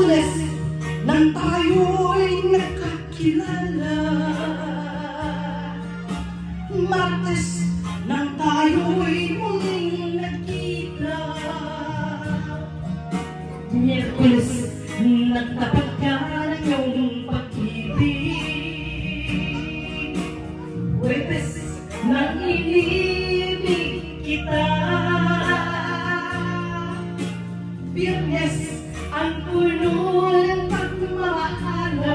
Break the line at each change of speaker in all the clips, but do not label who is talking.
Lunes nang tayo'y nagkakilala, Martes nang tayo'y muling nagkita, Miyerkules nagtapat ka ng iyong pag-ibig, Huwebes nang inibig kita, Biyernes ang puno ng pagmamahalan,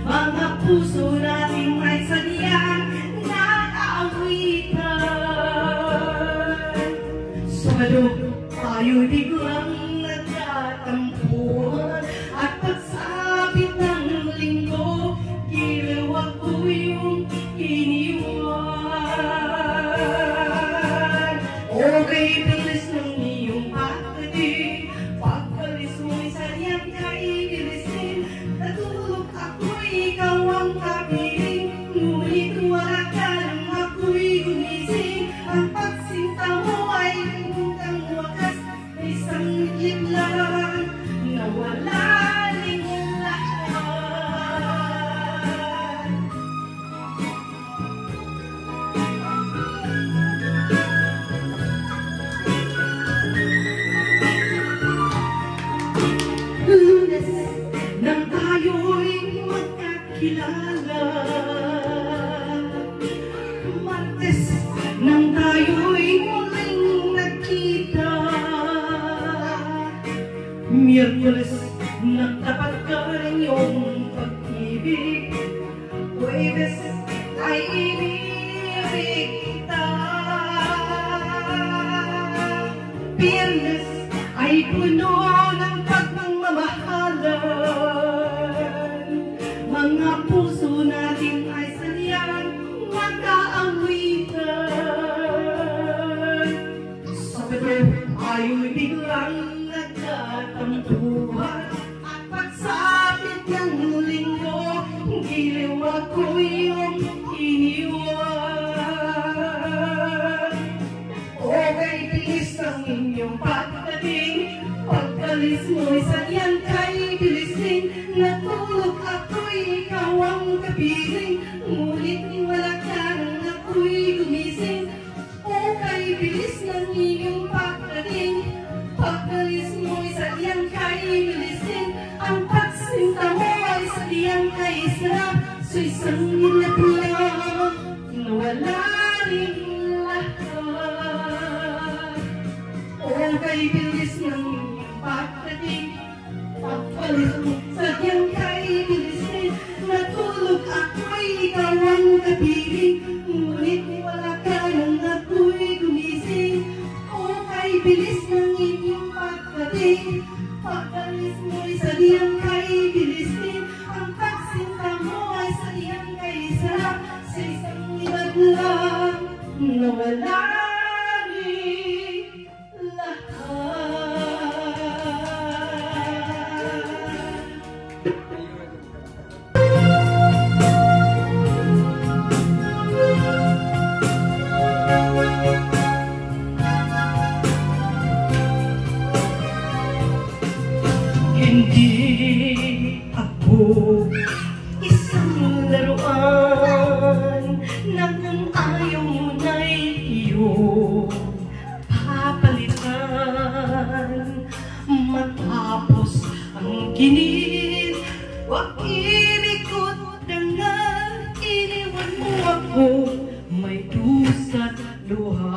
mga puso natin ay sadyang nakaawitan. Sabado tayo'y biglang nagtatampuhan, at pagsapit ng linggo, giliw ako yung iniwan. Okay, bilis ng iyong pagdating, pagkalis mo'y sadyang kaibilisin. Natulog ako'y ikaw ang kapiling, ngunit wala ka nang ako'y gumising. Ang pagsinta mo ay hanggang wakas, isang idlip lang na wala ring lahat. Lunes nang tayo'y magkakilala, Martes nang tayo'y muling nagkita, Miyerkules nagtapat ka ng iyong pag-ibig, Huwebes ay inibig kita, Biyernes ay puno ng pagmamahalan, mga puso natin ay sadyang magkaawitan. Sabado tayo'y biglang nagtatampuhan, at pagsapit ng linggo, giliw ako yung iniwan. Okay, bilis ng inyong pagdating, pagkalis mo'y sadyang kaibilisin. Natulog ako'y ikaw ang kapiling, ngunit wala ka nang ako'y gumising. Okay, bilis ng inyong pagdating, pagkalis mo'y sadyang kaibilisin. Ang pagsinta mo ay sadyang kaisarap, sa isang ilap lang na wala ring lahat. Okay, bilis ng inyong pagdating, pagkalis mo sadyang kaibilisin. Natulog ako'y ikaw ang kapiling, ngunit wala ka nang ako'y gumising. Okay, bilis ng inyong pagdating, pagkalis mo'y sadyang kaibilisin. Ang pagsinta mo ay sadyang kaisarap, sa isang ibad lang na wala ring lahat. Hindi ako isang laruan na kung ayaw mo na'y iyong papalitan. Matapos ang ginit, wag imikot dangal, iniwan mo ako may dusa't luhaan.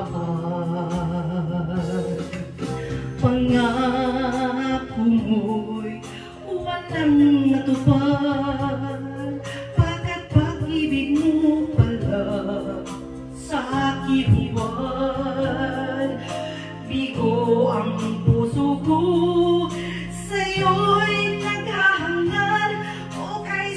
Pangako mo'y walang natupad, pagkat pag-ibig mo pala sa kibuwan. Bigo ang puso ko, sa'yo'y naghahangal. Okay,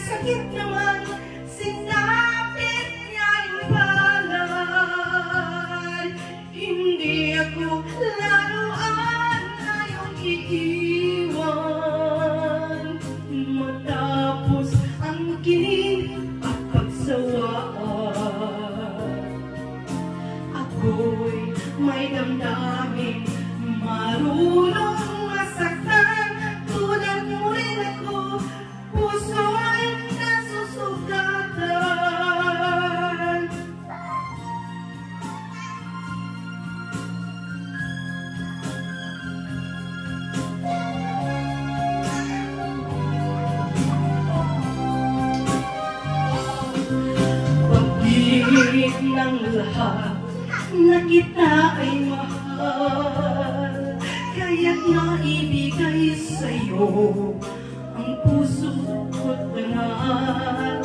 Kahit ng lahat na kita ay mahal, kaya't naibigay sa'yo ang puso ko't banal.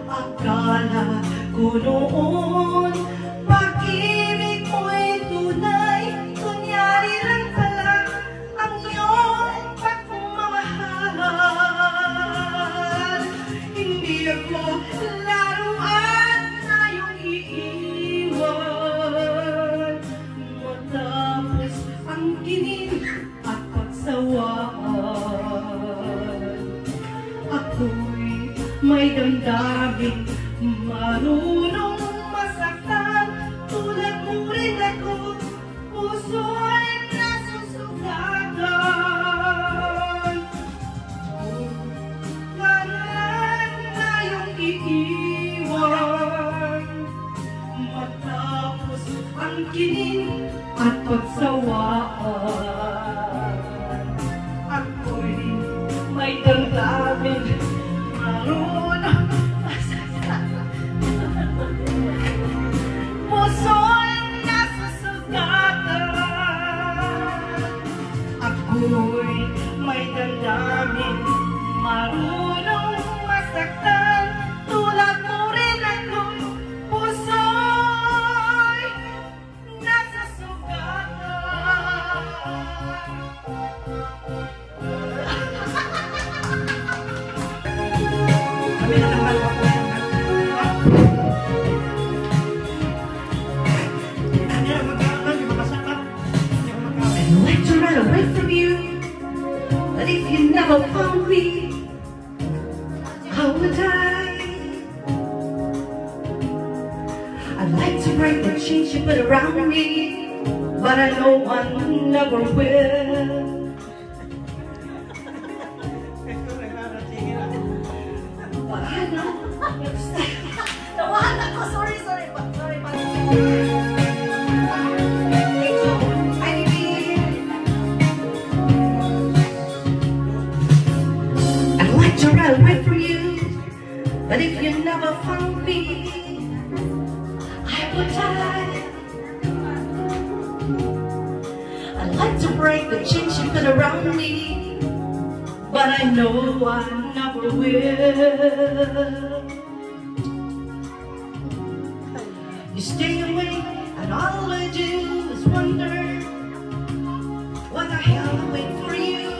Akala ko noon pag-ibig mo'y tunay, kunyari lang pala ang iyong pagmamahal. Hindi ako laruan na iyong iiwan, matapos ang ginin at pagsawaan. Ako'y may damdamin, marunong masaktan, tulad mo rin ako, puso ay nasusugatan. Ganun na yung iiwan, matapos ang kinin at pagsawaan. Ako'y may damdamin, marunong masaktan, puso'y nasusugatan. Ako'y may damdamin, marunong masaktan, tulad mo rin ako, puso'y nasusugatan. I'd like to run away from you, but if you never found me, how would I? I'd like to break the chains you put around me, but I know I never will. But I know. Nawahan ako. Sorry. I'd like to run away from you, but if you never found me, I would die. I'd like to break the chains you put around me, but I know I never will. You stay away, and all I do is wonder what the hell I wait for you.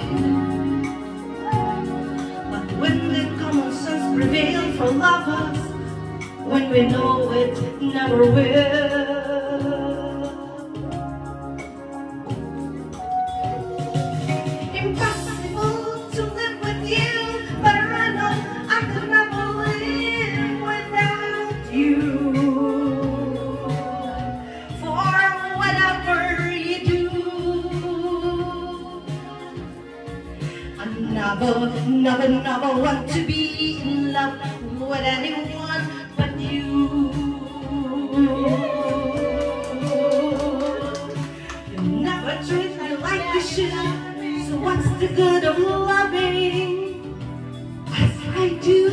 But when the common sense prevails for lovers, when we know it never will. Impossible to live with you, but I know I could never live without you. For whatever you do, I never want to be in love with anyone but you. You never treat me like you should, so what's the good of loving as I do?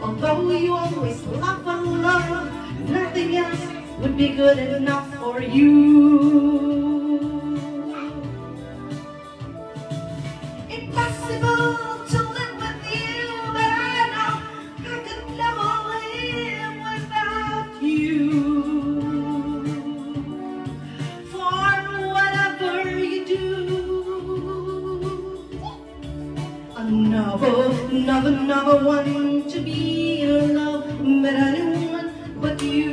Although you always love and love, nothing else would be good enough for you. Impossible to live with you, but I know I could never live without you. For whatever you do, I never want to be in love with anyone but you.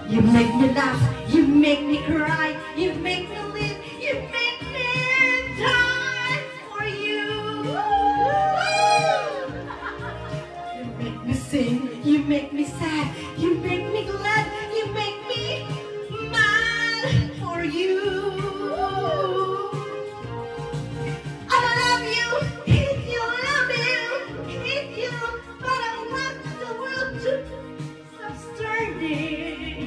You make me laugh, you make me cry, you make me live, you make me die for you. You make me sing, you make me sad, you make me glad, you make me mad for you. I love you, hate you, but I want the world to stop turning.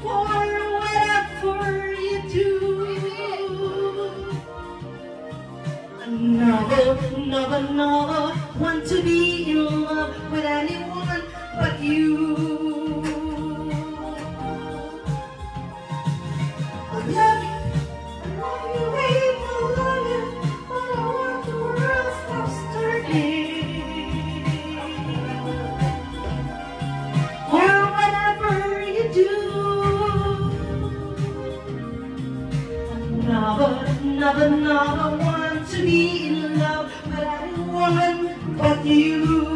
For whatever with anyone but you. I love you, babe, I love you, but I want the world to stop turning. Or whatever you do, never want to be in love with anyone but you.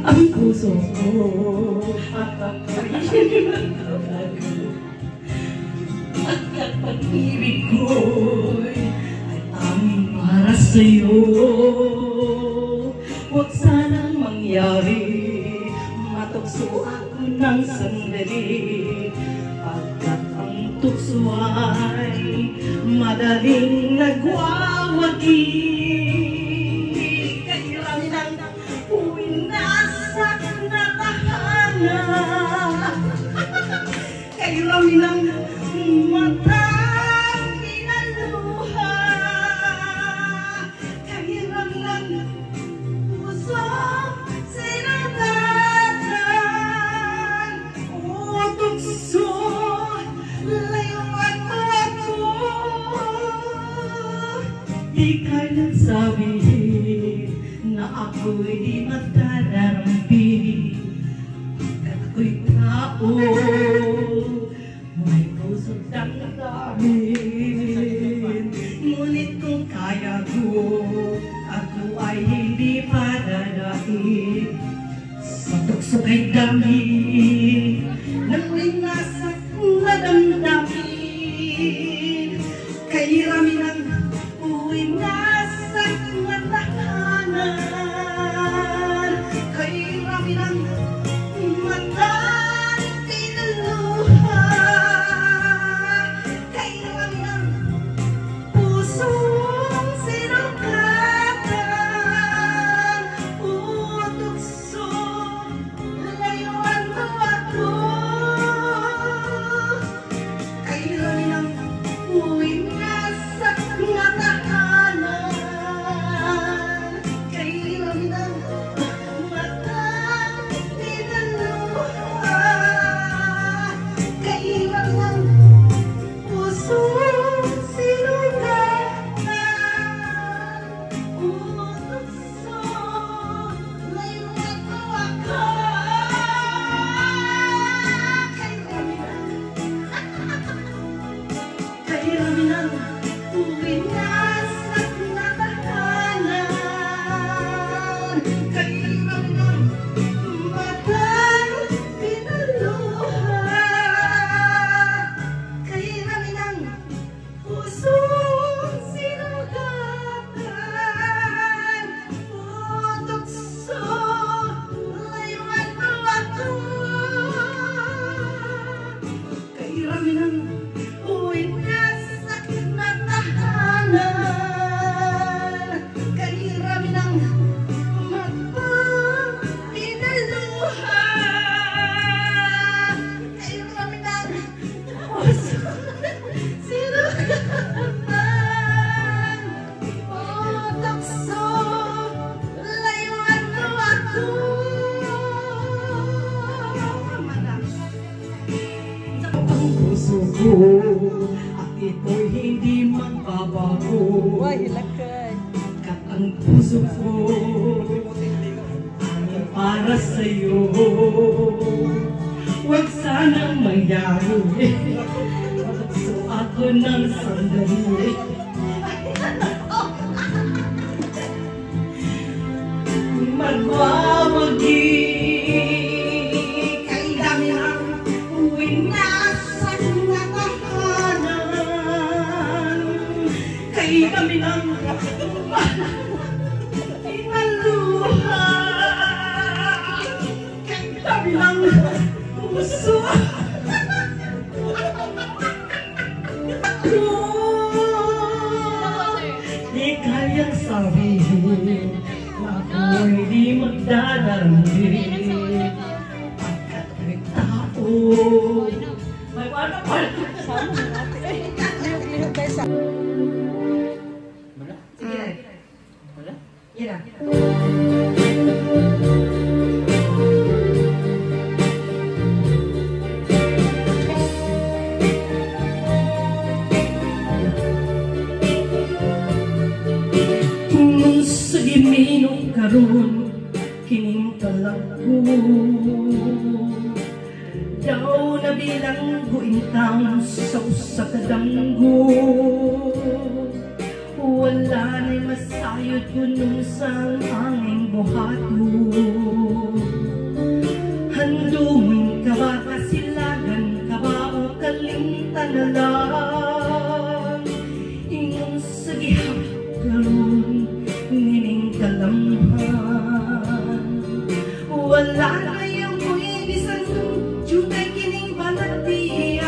Ang puso ko at ang pag-ibig ko'y ay tanging para sa'yo. Huwag sanang mangyari, matukso ako ng sandali, pagkat ang tukso ay madaling nagwawagi. Kairami ng matang pinaluha, kairami ng puso sinagatan. O tukso, layuan mo ako. Di ka nagsabihin na ako'y di magdadarampi, at ako'y tao may puso damdamin. Ngunit kung kaya ko, ako ay hindi padadaig sa tukso kay dami ng linasak na damdamin. Kairami ng uwinasak na tahanan, kairami ng matang pinaluha, kairami ng pusong sinugatan. O tukso, layuan mo ako. Kairami ng uwinasak na tahanan, kairami ng matang pinaluha, kairami ng pusong sinugatan. O tukso, layuan mo ako. Kairami ng uwinasak na tahanan, kairami ng matang pinaluha, kairami ng pusong sinugatan. O tukso, layuan mo ako. Kairami ng uwinasak na tahanan, kairami ng matang pinaluha, kairami ng pusong sinugatan. O tukso, layuan mo ako. Ang puso ko at ito'y hindi magbabago, kat ang puso ko ay para sa'yo. Huwag sanang mangyari, so ako ng sandali, nagwawagi. Kay dami ang winasak na tahanan, kay dami ng inaluha, kay dami ng puso. Di kayang sabihin na ako'y di magdadarandi, pagkat may tao. May wala pa. Sige. Wala? Yan na. Minong karon kining talagko, daw na bilang guintang sa usa ka damgo. Wala na'y masayod kuno sang anging buhato. Handumon ka ba kasilagan ka ba o kalimtan na lang, ingon sa gihap karon nining kalamhan. Wala na yung buwibisan jutay kining balatian,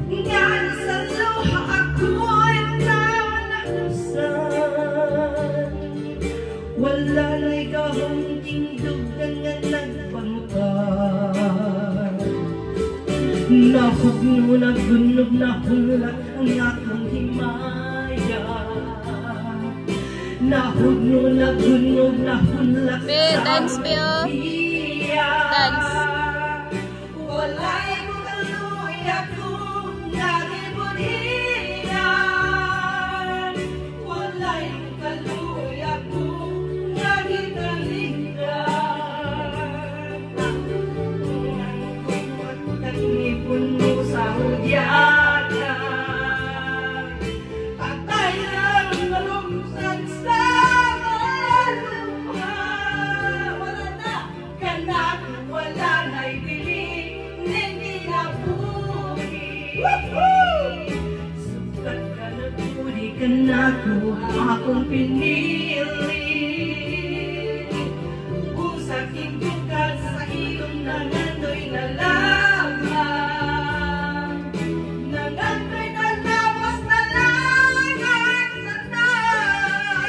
nga sa luha ako'y nakusan. Wala na'y gahong tingdugan nga nagpangutan, nahugno nagunog na hulak ang akong himaya. Nahugno, nagunog, nahulak sa
dance, Bill. Dance.
Walay mo kaluya kung nagibunhinan, walay mo kaluya kung nagitalingan. Kung nangipon mo sa hudyata, patay lang malumsan sa lupa. Wala na kanak, wala na'y piling, hindi na buhi. Sukat ka na tuli ka na ko, akong pinili. Kung sa kintukan sa ilong na nandoy na lamang, nangandoy na lawas na lang ang tanan.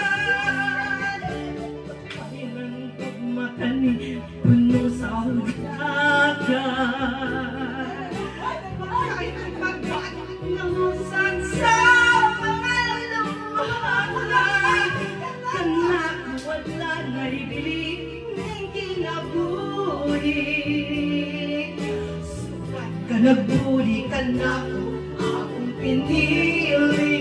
Pahinang pagmakani, puno sa hulagan, ay nagpagbat ng usan sa mga luha. Kanak wala na'y biling, ning kinabuhi. Sukat ka nagbuli ka na ko, akong pinili.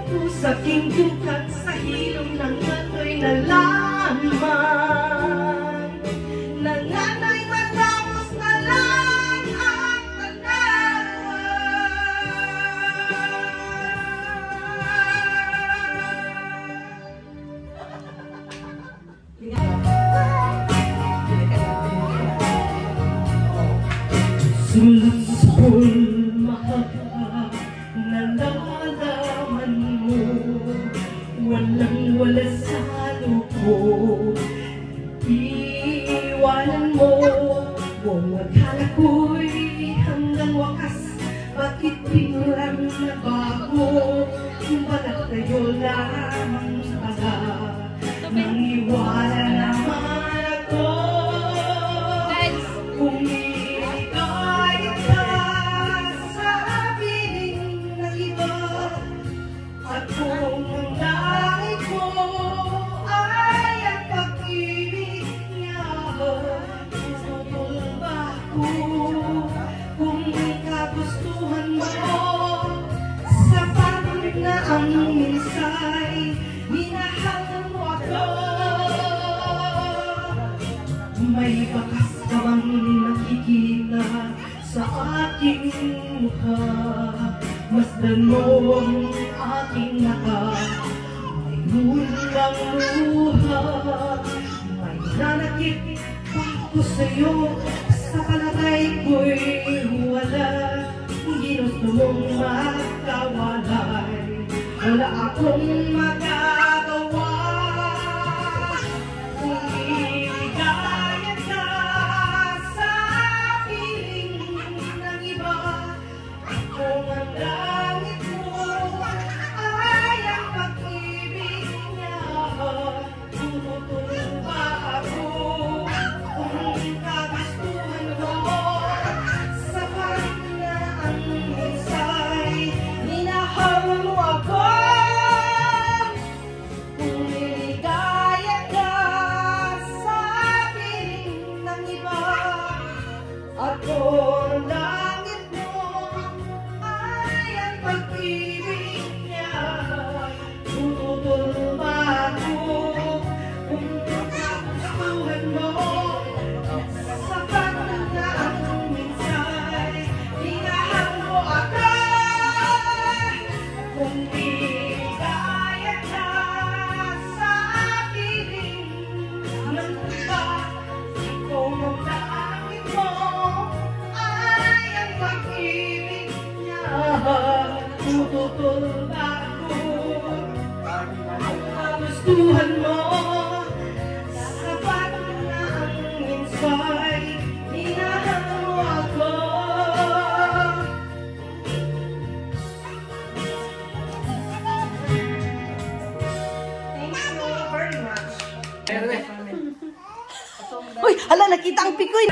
Pusaking dukat sa hilom ng nandoy na lamang, nanganay matapos na lang ang sulsul mahaba na nalalaman mo, walang wala sa lupo. Iwanan mo, huwag maghala ko'y hanggang wakas. Bakit biglang nabago? Bagat kayo lamang pala, nang iwala naman ako. Kung ika'y ka sa piling ng iba, at kung ang langit mo ay ang pag-ibig niya, tutulong ba ako? Kung kagustuhan mo sa pagod na ang minsay, minahal mo ako. May bakas ka bang nakikita sa aking mukha? Masdan mo ang aking mata, may Sinulang luha, may nanakit ako sa'yo. Sa palagay ko'y wala, ginusto mong makawalay. Wala akong magagawa kung iligaya ka sa piling ng iba. Kung ang langit mo ay ang pag-ibig niya, tututulong ba ako kung kagustuhan mo? Sapat na ang husay, minahal mo ako. Kung niligaya ka sa piling ng iba, at kung langit mo ay ang pag-ibig niya, tututulong ba ako kung kagustuhan mo? Sapat na ang minsay, minahal mo ako. Kung niligaya ka sa piling ng iba, kung ang langit mo ay ang pag-ibig niya, tututulong ako kung kagustuhan mo. Sapat na ang minsay, minahal mo ako. Thank you very much.
Uy, hala, nakita ang pikoy.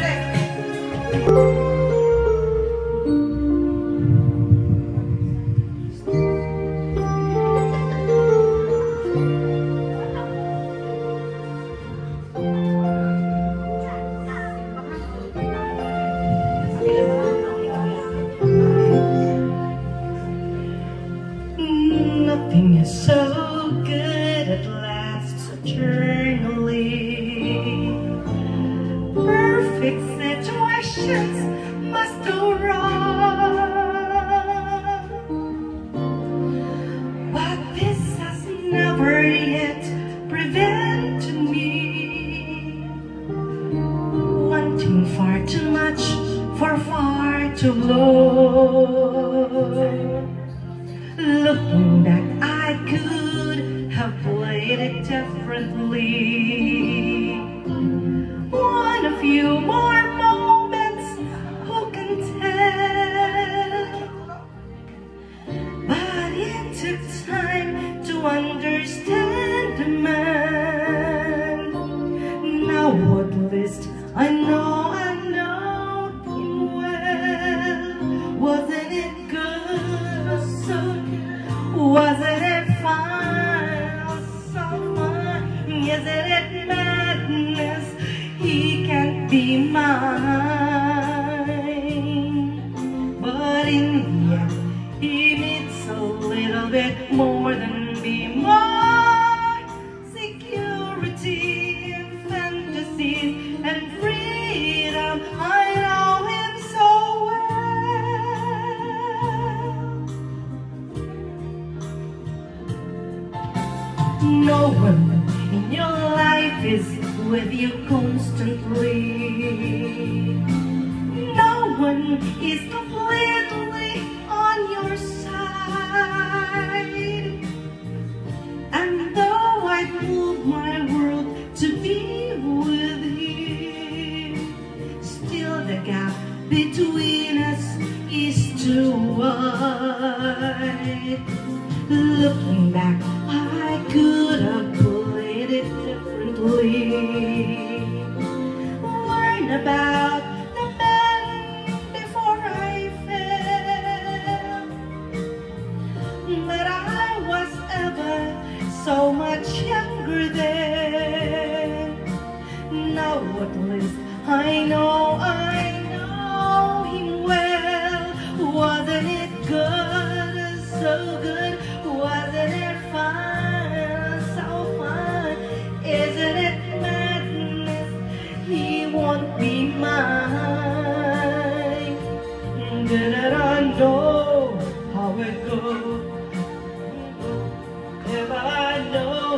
Nothing is so good at lasts eternally. Perfect situations must go wrong, but this has never yet prevented me wanting far too much for far too long. Looking back, I could have played it differently. One a few more moments, who can tell? But it took time to understand the man. Now at least I know him well. Wasn't it good? So wasn't it fun? So fun. Isn't it madness? He can't be mine. But in the end, he needs a little bit more than me. More security and fantasies and freedom. I know him so well. No one in your life is with you constantly. No one is completely on your side. And though I move my world to be with him, still the gap between us is too wide. Looking back, I could have played it differently. Learn about the man before I fell. But I was ever so much younger then. Now at least I know him well. Wasn't it good? So good. Wasn't it fun? So fun. Isn't it madness? He won't be mine. Didn't I know how it goes? If I know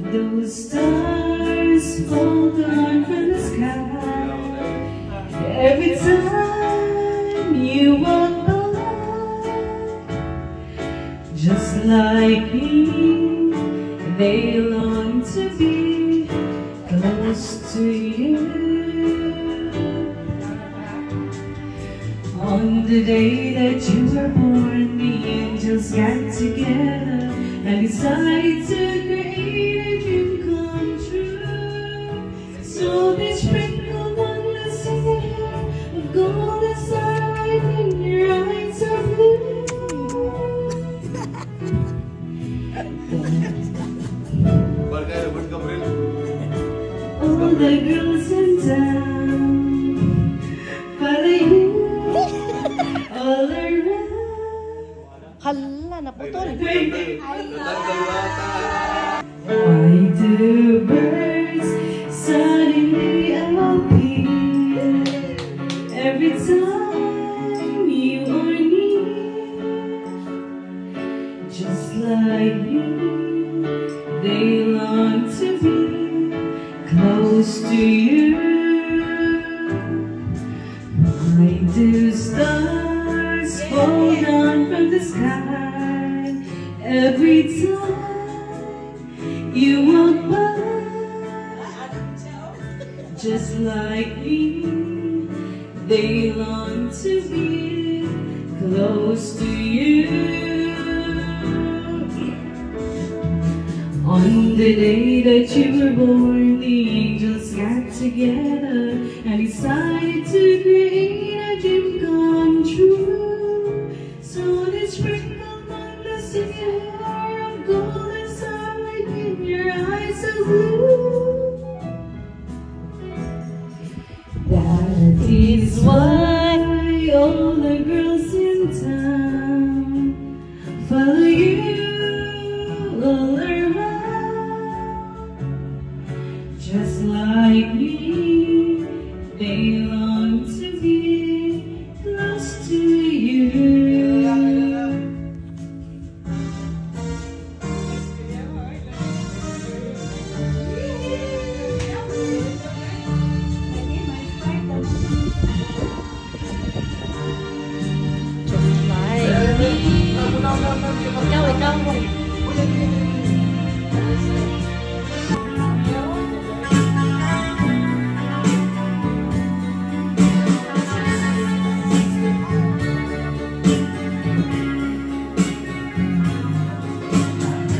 Those stars fall down from the sky every time you walk by. Just like me, they long to be close to you. On the day that you were born, the angels got together and decided to create a dream come true. So they sprinkled wonders in your hair of gold and starlight, in your eyes are blue. All the girls in town follow you all around.
Hala, naputol.
Why do birds suddenly appear every time you are near? Just like me, they long to be close to you. Why do stars fall down from the sky every time you walk by? Just like me, they long to be close to you. On the day that you were born, the angels got together and decided to create a dream come true. So they sprinkled wonders in your hair of gold and starlight, in your eyes of blue. That is why all the girls in town follow you all around. Just like me, they long to be close to you.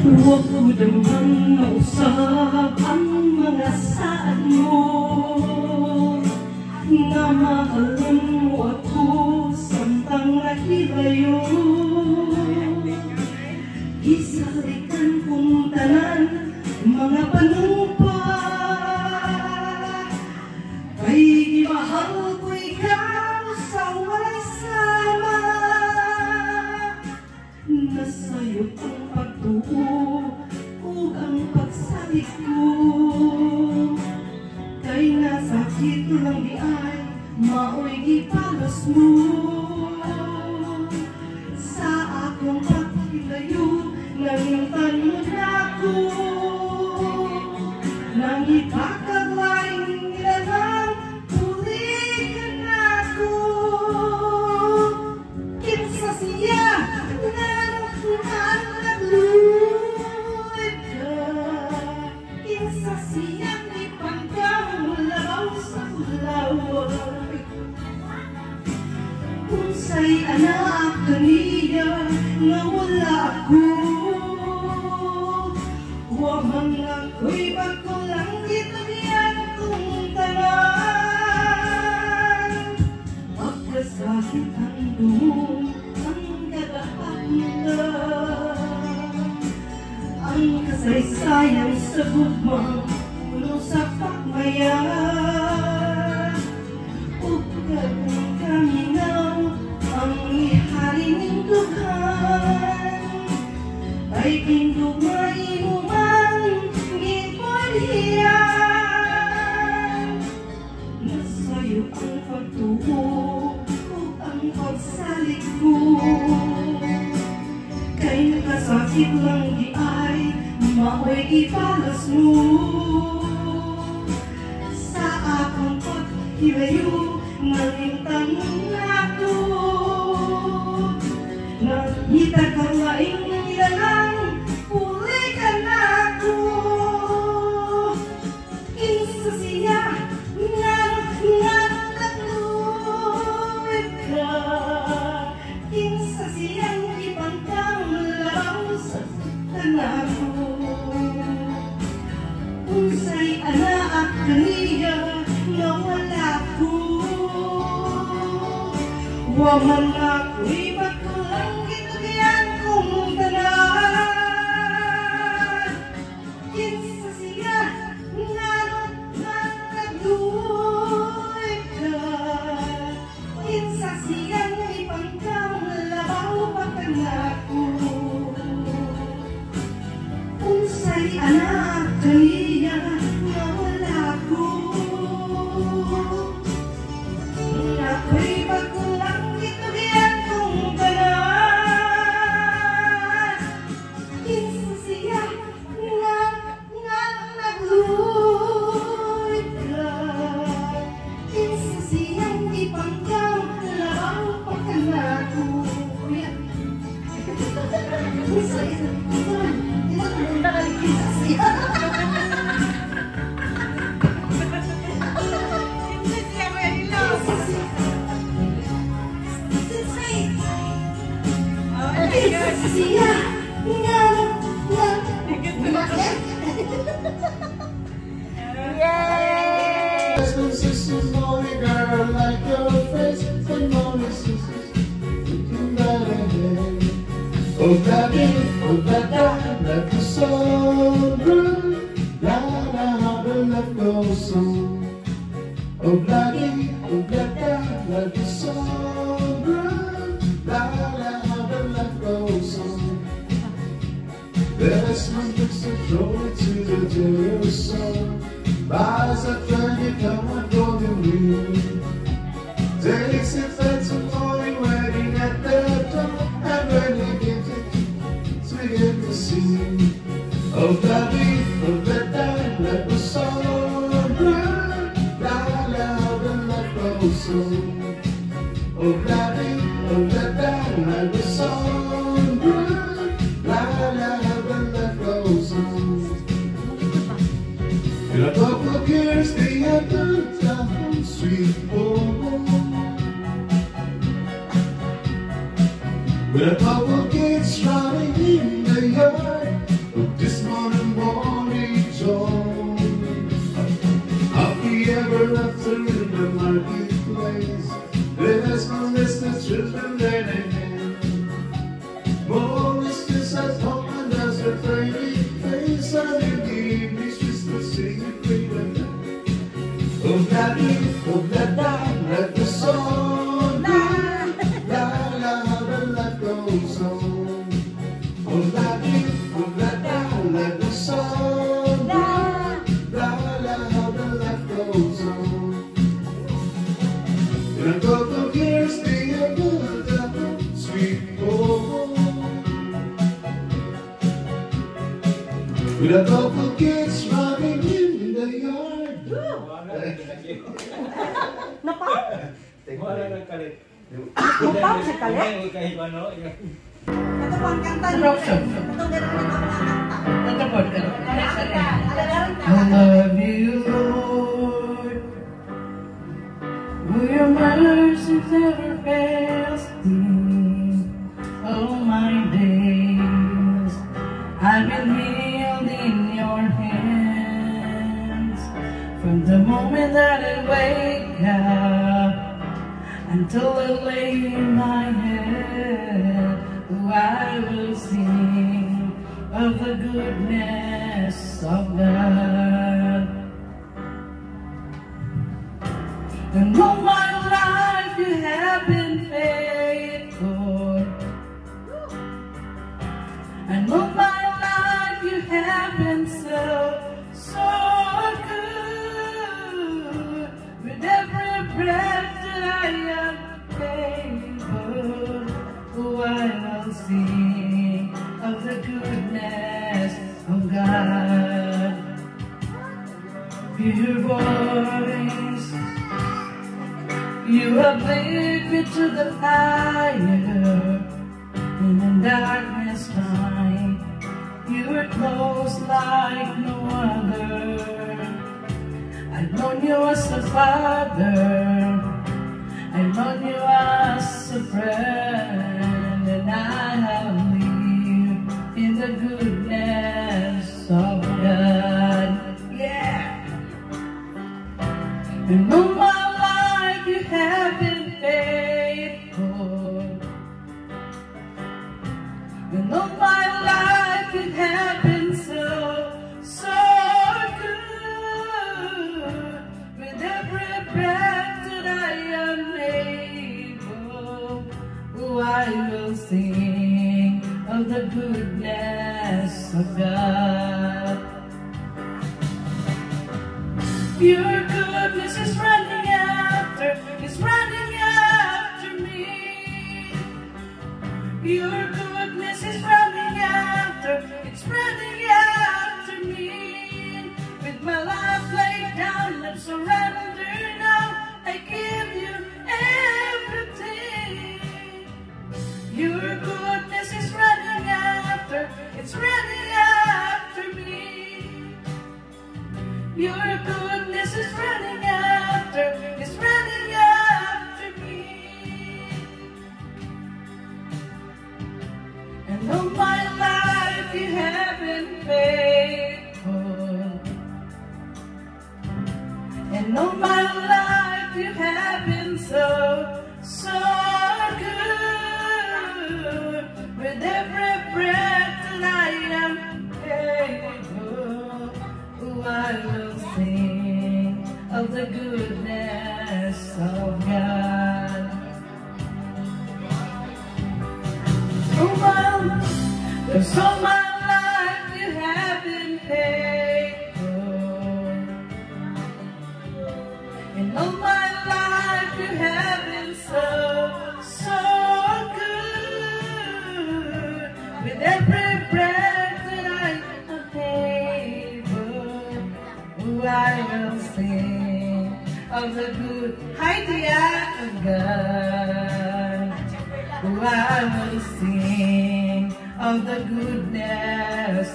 Huwag mo namang mausap ang mga saan mo, na mahalan mo ako samtang nakilayo. Isalikan kong tanan mga panumpa, kay gimahal ko ikaw sa walay sama. Nasa'yo ang pagtuo o ang pagsalit ko, kay nasakit lang di ay mao'y gipalos mo. Sa akong pagkilayo, nangintan mo na ako, nang ipakaglaing nilalang tulig ka na ako. Kinsa siya nagluwid ka, kinsa siyang ipagkamulaw sa kulaway. Unsay anak kaniya nga wala ako, wamang ako'y magkulang dito niyan kong tanan. Pagkasakit ang duhong ang kadahamdan, ang kasaysayan sa gugmang puno sa pagmayan. Ugad ng kaminaw ang ihari ng dughan, ay kindumay mo man gipalihan. Nasa'yo ang pagtuo o ang pagsalit ko, kay nakasakit lang di ay mao'y iba dalos mo sa akong paghilayo, malintang ako. Nakita ka laing nilalang, uli ka na ako. Kinsa siya nga nagluwit ka, kinsa siyang ipangkang law sa tanako. Unsay anak kaniya nga wala ko, wa man ako'y bakulang gitugian kong tanan. Kinsa siya nga nagluwit ka, kinsa siyang ipangkang labaw pa kanako. Unsay anak kaniya nga wala ko, ako'y bakulang gitugian kong tanan. Kinsa siya nga nagluwit ka, kinsa siyang ipangkang labaw pa kanako. Unsay siya nga
Yay!
Sister, Molly girl, like your face, and Molly sister, looking right ahead. Oh, daddy, let the sun run, how the left goes on. Oh, daddy, let the sun run, how the left goes on. There's some books to throw it to the Jerusalem. Rise up, turn it, come on, golden wheel. Takes it back to morning, waiting at the door, and when he gives it, it's begin to see. Oh, daddy, let the sun run, how the light goes on. Oh, daddy, let the sun run, how the light goes on. In a couple of years, they have done down sweet home. With a couple of kids running in the yard, but this morning joy. Happy ever after in the marketplace, there's no list of children learning. More mistress at home and there's her pretty face, and in the evening she's still singing freedom. Oh, daddy, let the sun run, how the light goes on. Oh, daddy, let the sun run, how the light goes on. In a couple of years, they have built a sweet home. With a couple of kids running in the yard.
Wala nang kalit.
Napam si Kalit?
Kahit ano.
Ito po ang kanta niyo. Itong gano'n na kanta.
I love you, Lord. Oh, your mercy never fails me. All my days I've been healed in your hands. From the moment that I wake up until I lay my head, oh, I will sing of the goodness of God. And all my life you have been faithful, and all my life you have been so good. With every breath that I am able, oh, I will sing of the goodness of God.
your voice. You have led me to the fire in the darkness night. You were close like no other. I've known you as a father, I've known you as a friend, and I have lived in the goodness of God. Yeah. And all my life you have been faithful. And all my life you have been so good. With every breath that I am able, oh, I will sing of the goodness of God. Your goodness is running after me. Your goodness is running after me. With my life laid down, I surrender now. I give you everything. Your goodness is running after me. Your goodness is running after me. And all my life you have been faithful. And all my life you have been so good. With every breath that I am able, oh, I will sing of the goodness of God. Cause all my life you have been faithful. And all my life you have been so good. With every breath that I am able, oh, I will sing of the good idea of God. Oh, I will sing of the goodness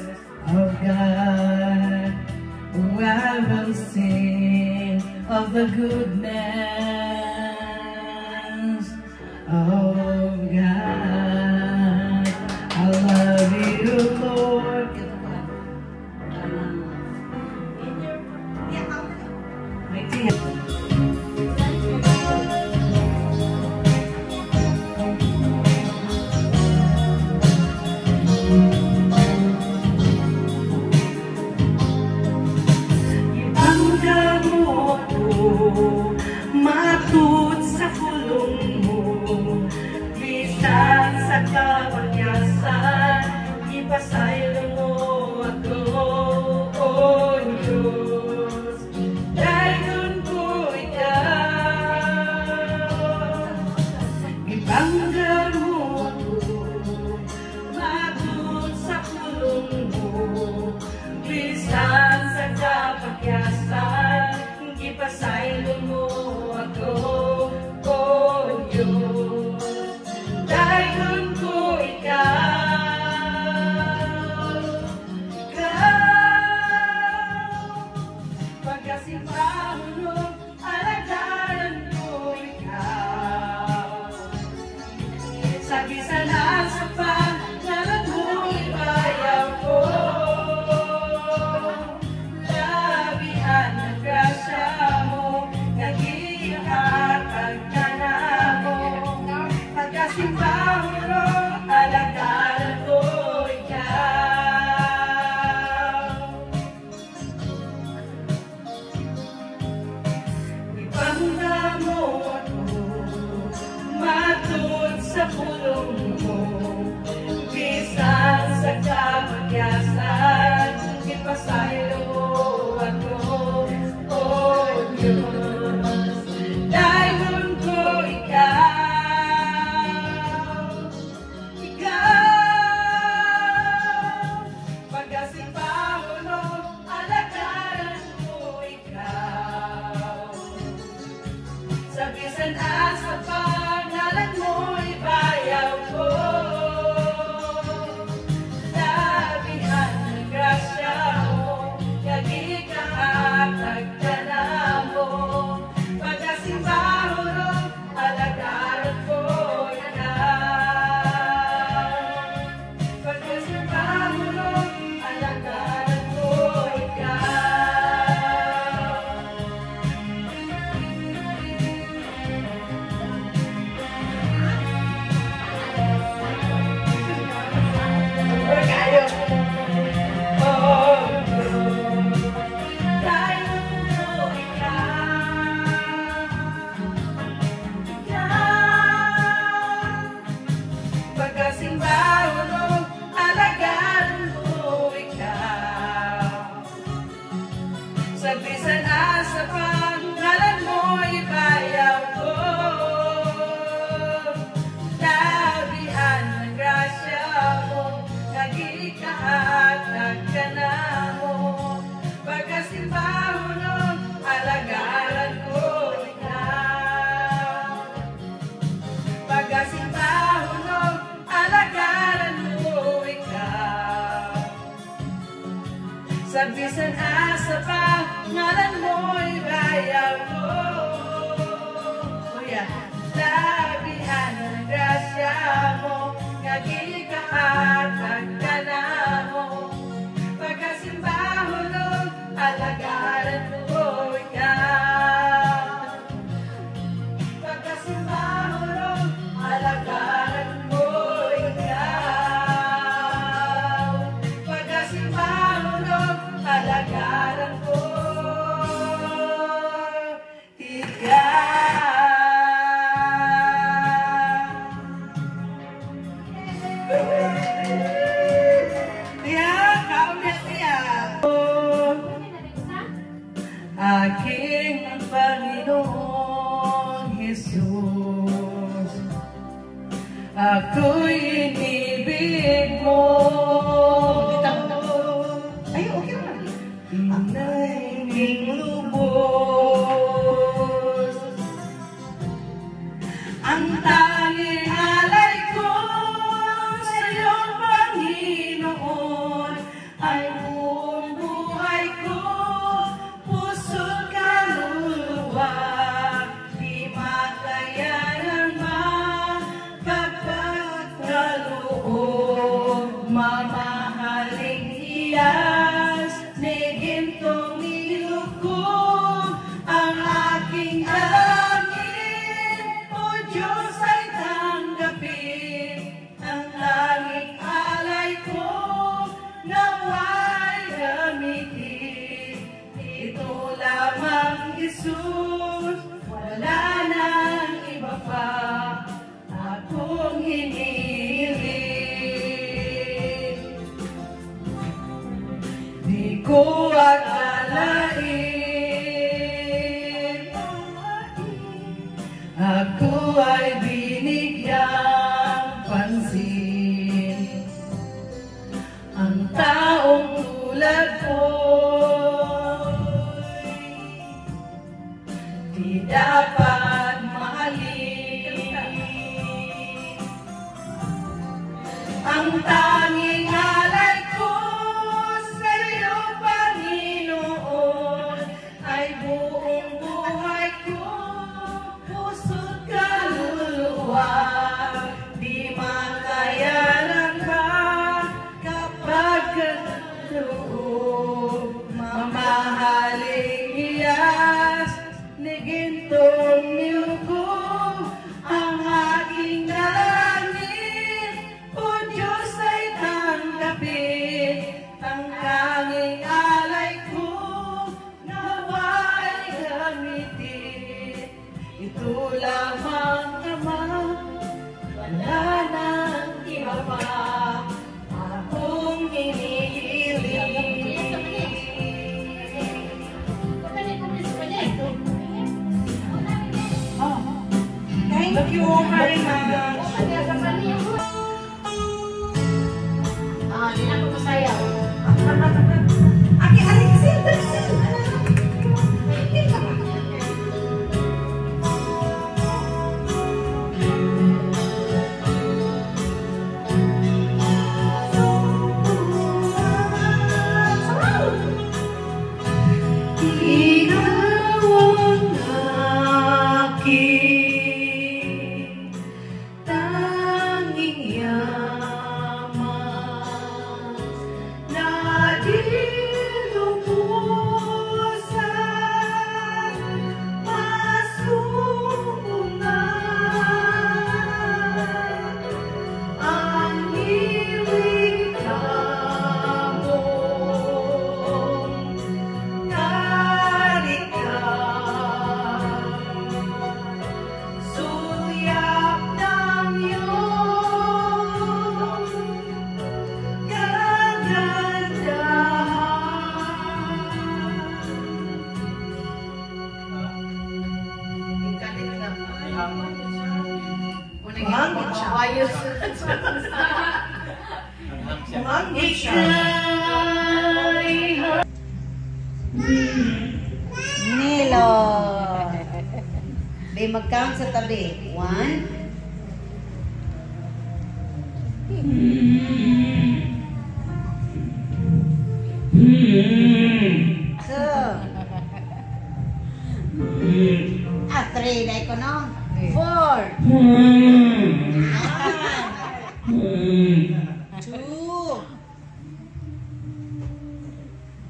of God. Oh, I will sing of the goodness of God. I love you, Lord. Matut sa kulong mo, bisan sa kapagyasan, ipasaylo mo ako, oh Diyos. Dayon ko ikaw, ibangga mo ako, matut sa kulong mo, bisan sa kapagyasan, ipasaylo mo ako, oh Diyos. Dayon ko ikaw, pagkasimpahon mo, alagaran ko ikaw. Sa bisanan sa pangalan mo'y bayaw ko, labihan ng grasya mo, nag-ihatag ka na mo. Pagkasimpahon mo, alagaran ko ikaw. Ibangga mo ako, matut sa pulong mo, bisan sa kapagyasan, ipasaylo mo ako, oh Diyos. Dayon ko ikaw, pagkasimpahon mo, alagaran ko ikaw. Sa bisan asa pangalan mo'y bayaw ko. Labihan ng grasya mo, nagikahatag ka na mo. Pagkasimbaho nun, alagaran ko ikaw. Pagkasimbaho nun, alagaran ko ikaw. Sa bisan asa pangalan mo'y bayaw ko. Labihan ng grasya mo, nagikahatag ka na mo. Pagkasimbaho nun, alagaran ko ikaw. Pagkasimbaho nun, alagaran ko ikaw. Pagkasimbaho nun, alagaran ko ikaw. Aking Panginoong Jesus, ako'y inibig mo. Ay, okay naman. Inaining lubos, ang tanging alay ko sa iyong Panginoon ay buong buhay ko. Mamahaling iyas, ni gintong nilukog ang aking alangin. O Diyos ay tanggapin ang langing alay ko, nawa'y gamitin. Ito lamang Jesus, wala nang iba pa akong hinihiling. Di ko akalain ako ay binigyang pansin. Ang taong tulad ko'y di dapat mahalin. Ang tanging alay ko sa iyo, Panginoon, ay buong buhay ko, puso't kaluluwa. Di makayanan ba kapag kaloob, mamahaling iyas, ni gintong nilugog ang aking dalangin. O Diyos ay tanggapin ang tanging alay ko, nawa'y gamitin. Ito lamang, Ama, wala nang iba pa akong hinihiling. Thank you very much.
Hindi na ako masayaw.
Aki, Alexis, Inawang aking Umangit siya. Umangit siya.
Nilo. Bay, mag-count sa tabi. 1. Ah, 3 na ko, no? 4.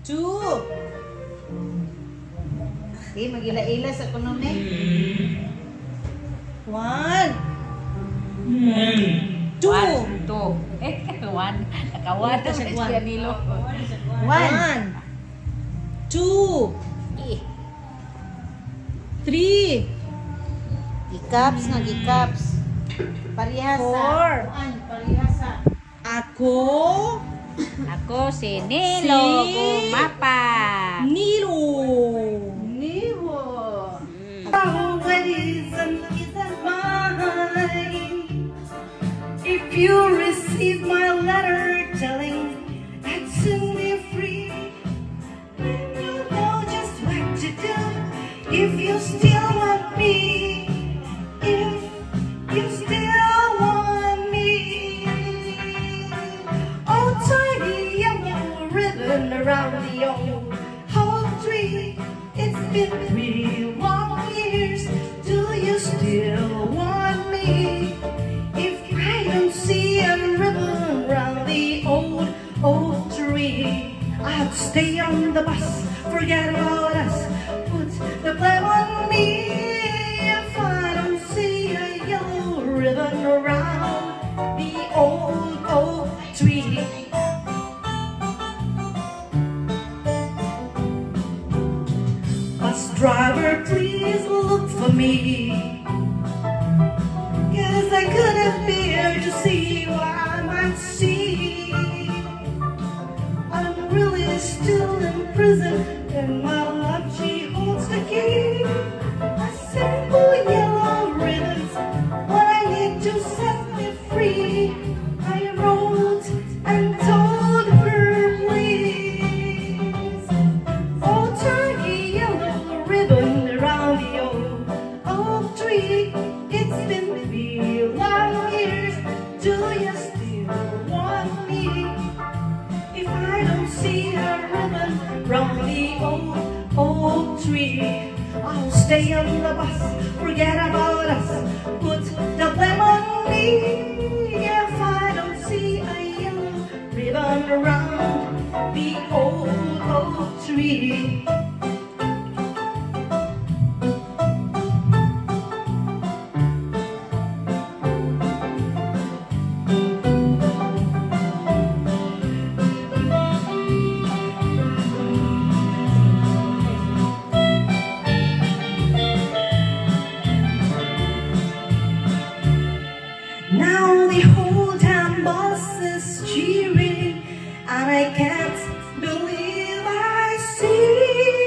2. Okay, magila-ila sa kuno, me. 1. 2.
1. Nakawan na siya
One.
Nilo.
1. 2. 3. Gikaps na gikaps. Parihasa. 4. Parihasa. Ako.
Ako si Nilo Gumapa.
Nilo.
Always and isn't mine. If you receive my letter telling that soon be free, then you know just what to do. If you still want me, if you still want me, oh, tie the yellow ribbon around the old whole tree. It's been 3 long years. Do you still want me? If I don't see a ribbon around the old oak tree, I'll stay on the bus, forget about us, put the blame on me. If I don't see a yellow ribbon around the old oak tree. Bus driver, please look for me, 'cause I couldn't bear to see what I might see. I'm really still in prison, and my love, she holds the key. A simple yellow ribbon's what I need to set me free. I wrote and told her, please, oh, tie the yellow ribbon around the old oak tree. It's been 3 long years. Do you still want me? If I don't see a ribbon round the old oak tree, I'll stay on the bus, forget about us, put the blame on me. If I don't see a yellow ribbon around the old oak tree. Now the whole town bus is cheering, and I can't believe I see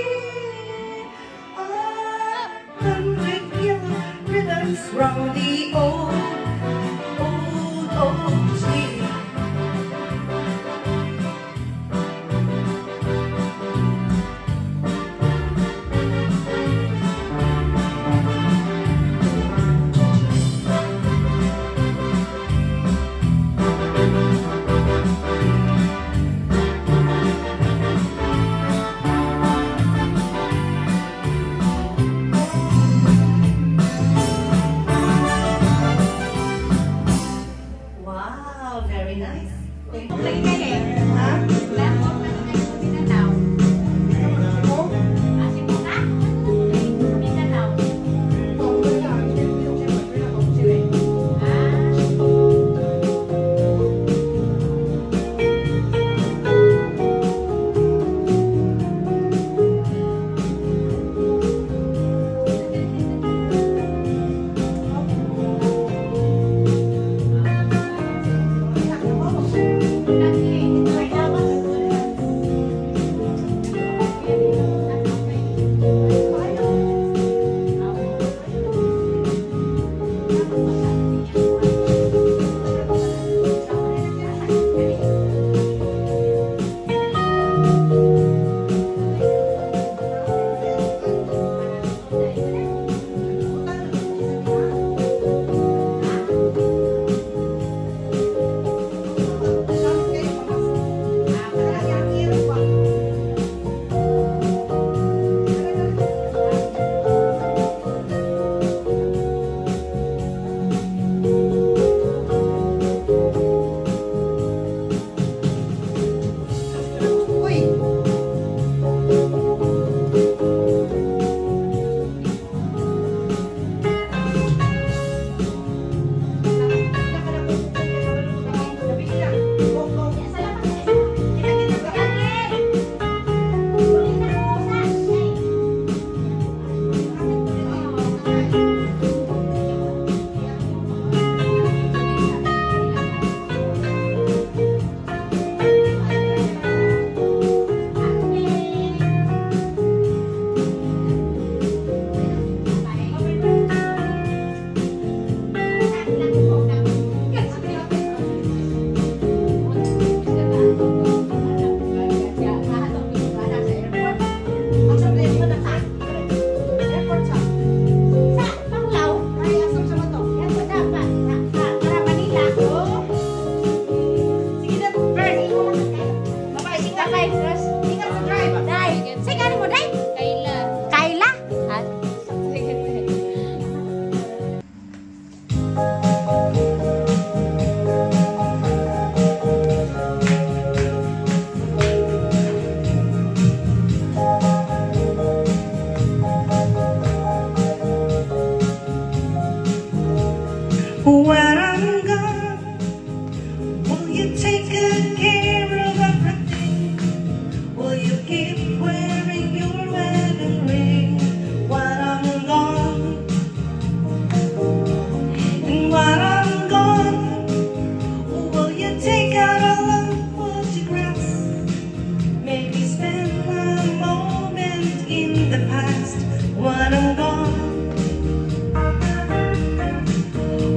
when I'm gone?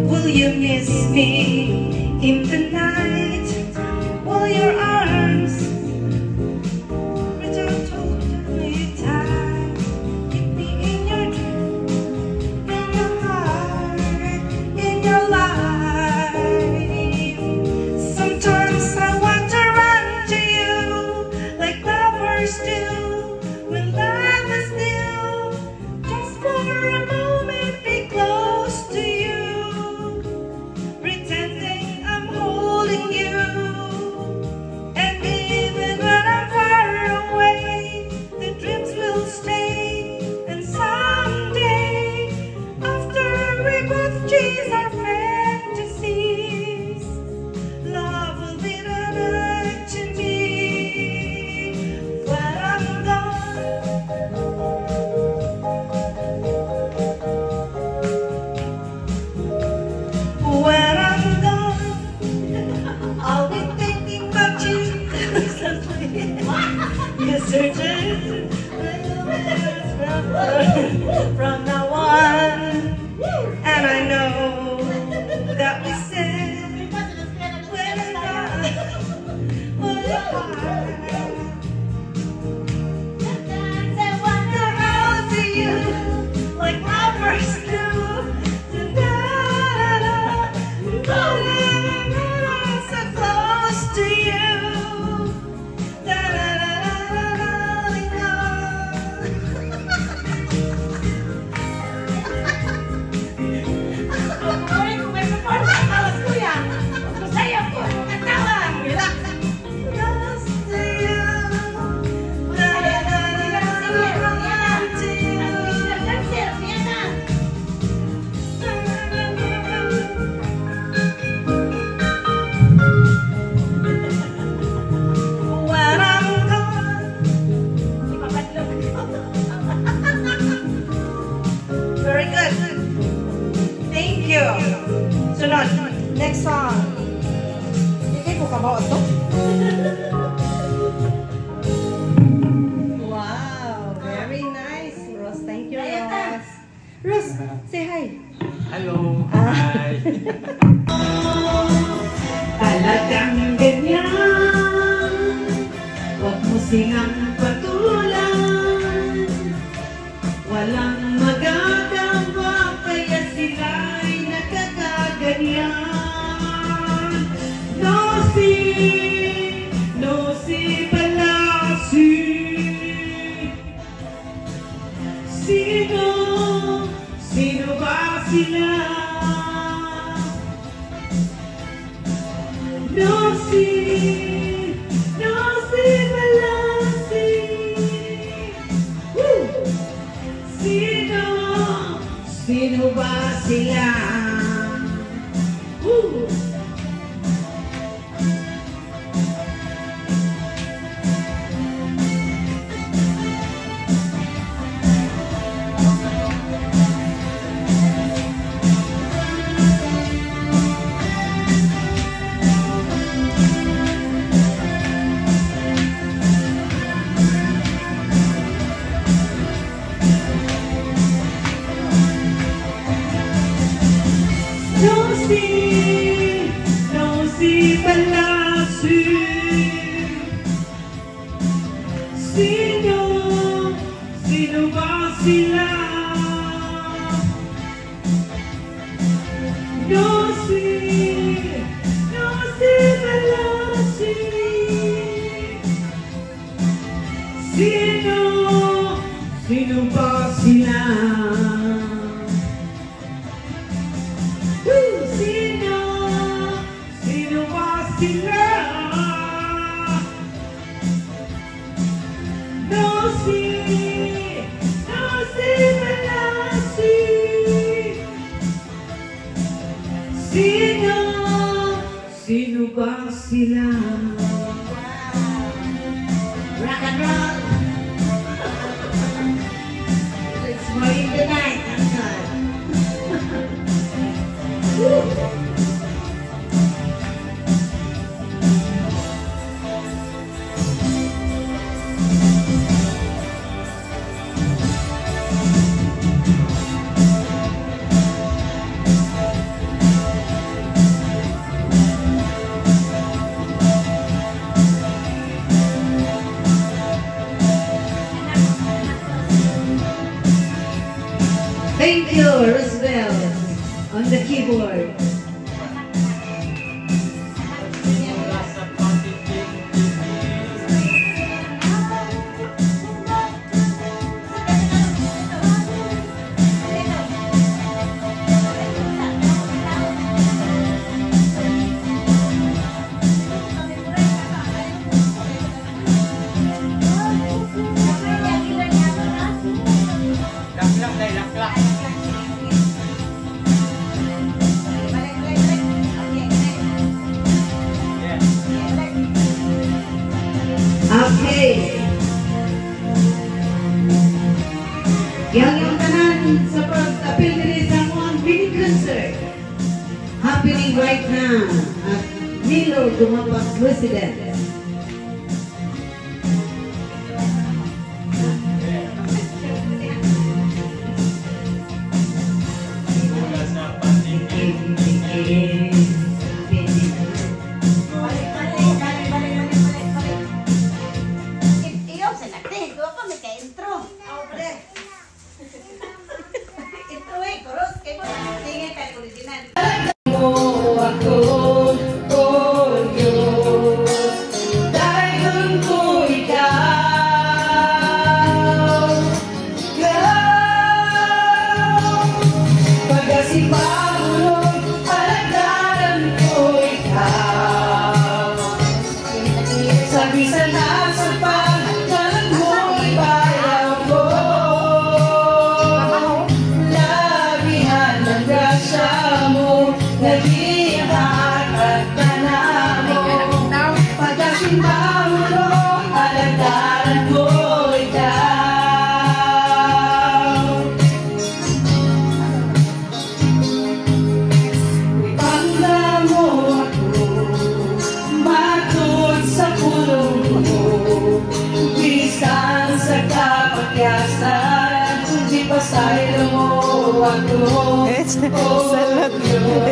Will you miss me in the night? Will your arms return totally tight? Keep me in your dreams, in your heart, in your life. Sometimes I want to run to you like lovers do when love is new. Just for a moment be close to you, pretending I'm holding you. And even when I'm far away, the dreams will stay. And someday, after we both chase our fantasies, love will be the night to me when I'm gone. When I'm gone, I'll be thinking about you yesterday. From now on, and I know that we said when it's gone, when it's gone. Say what the hell to you, like lovers do tonight. So close to you. Very good. Thank you. Sunod. Next song. Ikay ko kabaw ito? Wow. Very nice, Ross. Thank you, Ross. Ross, say hi.
Hello. Hi.
Talagang ganyan, huwag mo singang patulan. Walang magagawa, kaya sila'y nakakaganyan. No si Palasi. Sino ba sila? No si Palasi. Woo! Sino ba sila? Woo! No si Palasi. Sino ba sila? No si Palasi. Sino ba sila? Sino ba sila? No si Palasi. Sino ba sila? Rock and roll. Thank you, Roosevelt, on the keyboard. Okay. Yang tanan sa pag-apil nila sa mga mini concert happening right now at Nilo Gumapak Residence.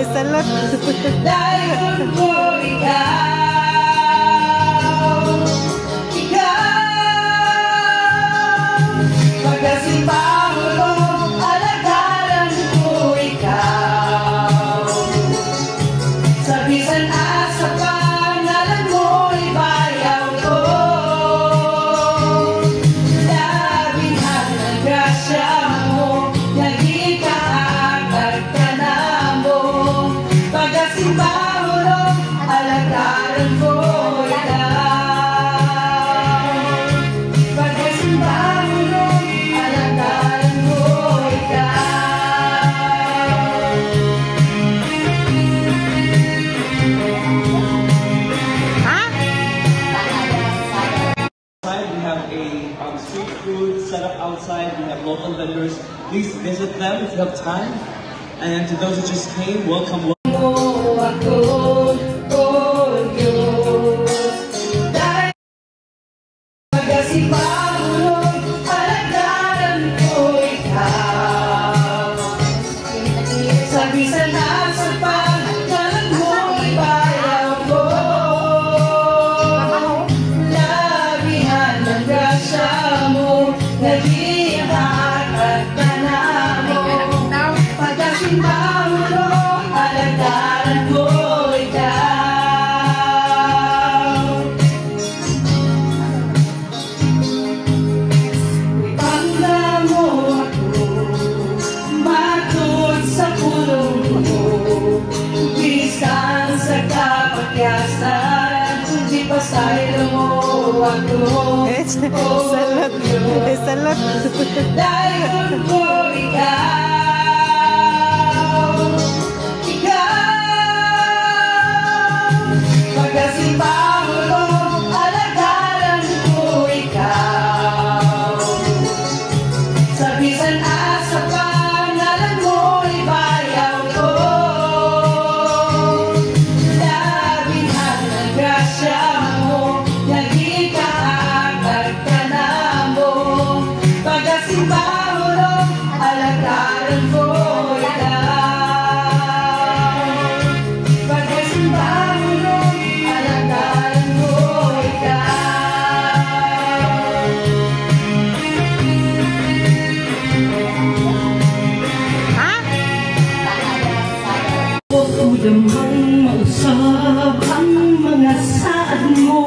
Salot.
Dahil ko ikaw, pagkasimbahan mo, alagaran ko ikaw. Sa bisan at sa pangalan mo'y bayaw ko, labihan ng grasya mo, naging kaagad ka na mo. Pagkasimbahan mo, alagaran ko ikaw. Pagkasimbahan mo, alagaran ko
Outside, we have a street food set up outside. We have local vendors. Please visit them if you have time. And to those who just came, welcome.
Salot.
Dahil ko ikaw, pagkasimbahan mo, alagaran ko ikaw. Sa bisan at sa pangalan mo'y bayaw ko, labihan ng grasya mo, naging kaagad ka na mo. Pagkasimbahan mo, alagaran ko ikaw. Pagkasimbahan mo, alagaran ko ikaw. namang mausap ang mga saad mo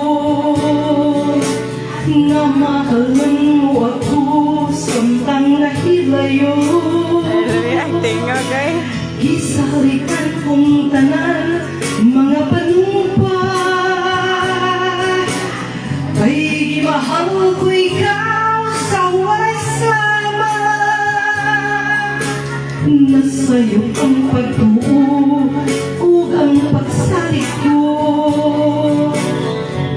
na mahalan mo ako samtang nahilayo.
Acting, okay?
Isalikan kong tanan mga panumpay, kay mahal ko ikaw sa walay sama. Nasa'yo ang pagtuo ug ang pagsalit ko,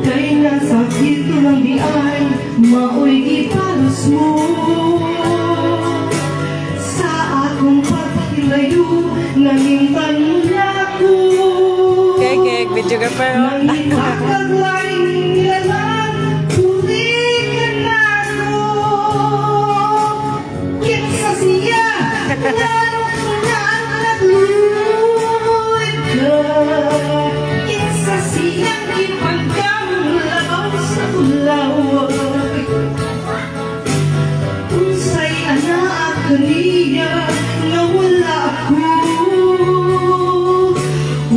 kay nasakit ko lang di ay maoy gipalos mo. Sa akong paghilayo nangintan mo na ako,
Kek, video ka pa.
nangipaglaing nilalang huli ka na ako. Kinsa siya nagluwid ka, kinsa siyang ipagkamlabaw sa kulawag. Unsay anak kaniya nga wala ako,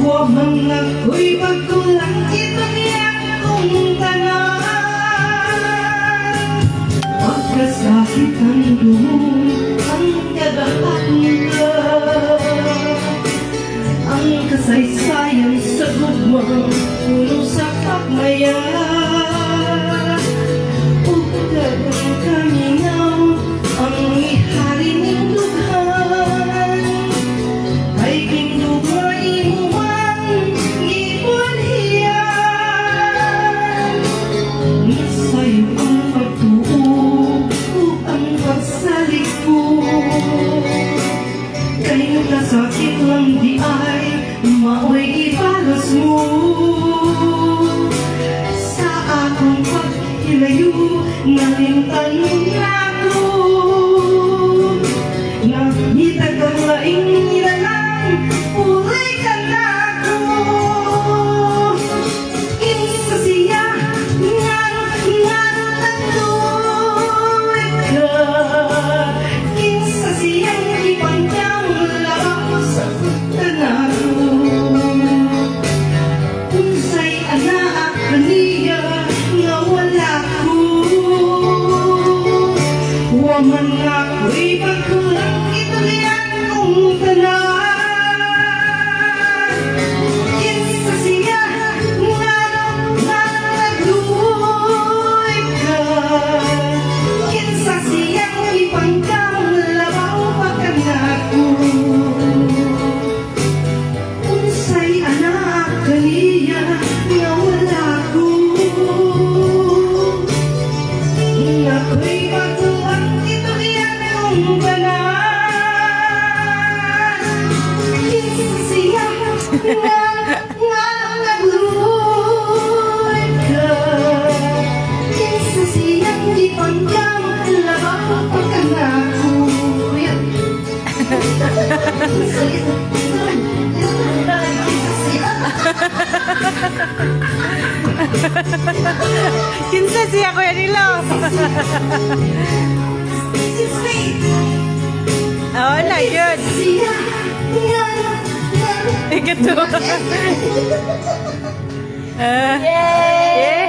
wa man ako'y pagkulang itong kong tanan. Pagkasakit ang dumo ang kadahatla, ang kasaysayan sa gugmang puno sa pagmaya. Pagkagang kaminaw ang ihari ng dughan, ay kindumain mo man ibunhiyan. Nasa'yo ang pagtuo ug ang pagsalik ko, kay nasakit lang di ay maoy ipalos mo. Sa akong paghilayo nalintan mo na ako, nangitag ang laing nilalang uli ka na ako. Kinsa siya nga nagluwid ka, kinsa siyang ipangyang labaw sa tanan ko. Unsay anak kaniya nga wala ko, wa man ako'y pagkulang itulian kong tanan. Kinsa siya nga nagluwid ka, kinsa siyang ipangkamlabaw pagkanak ko. Unsay anak kaniya nga wala ko, ako'y pagkulang itulian kong tanan. Kinsa siya nga nagluwid ka, kinsa siyang ipangkamlabaw pagkanak ko.
Kinsa siya, Kuya Nilo? Oo na, yun. Ikato. Yay!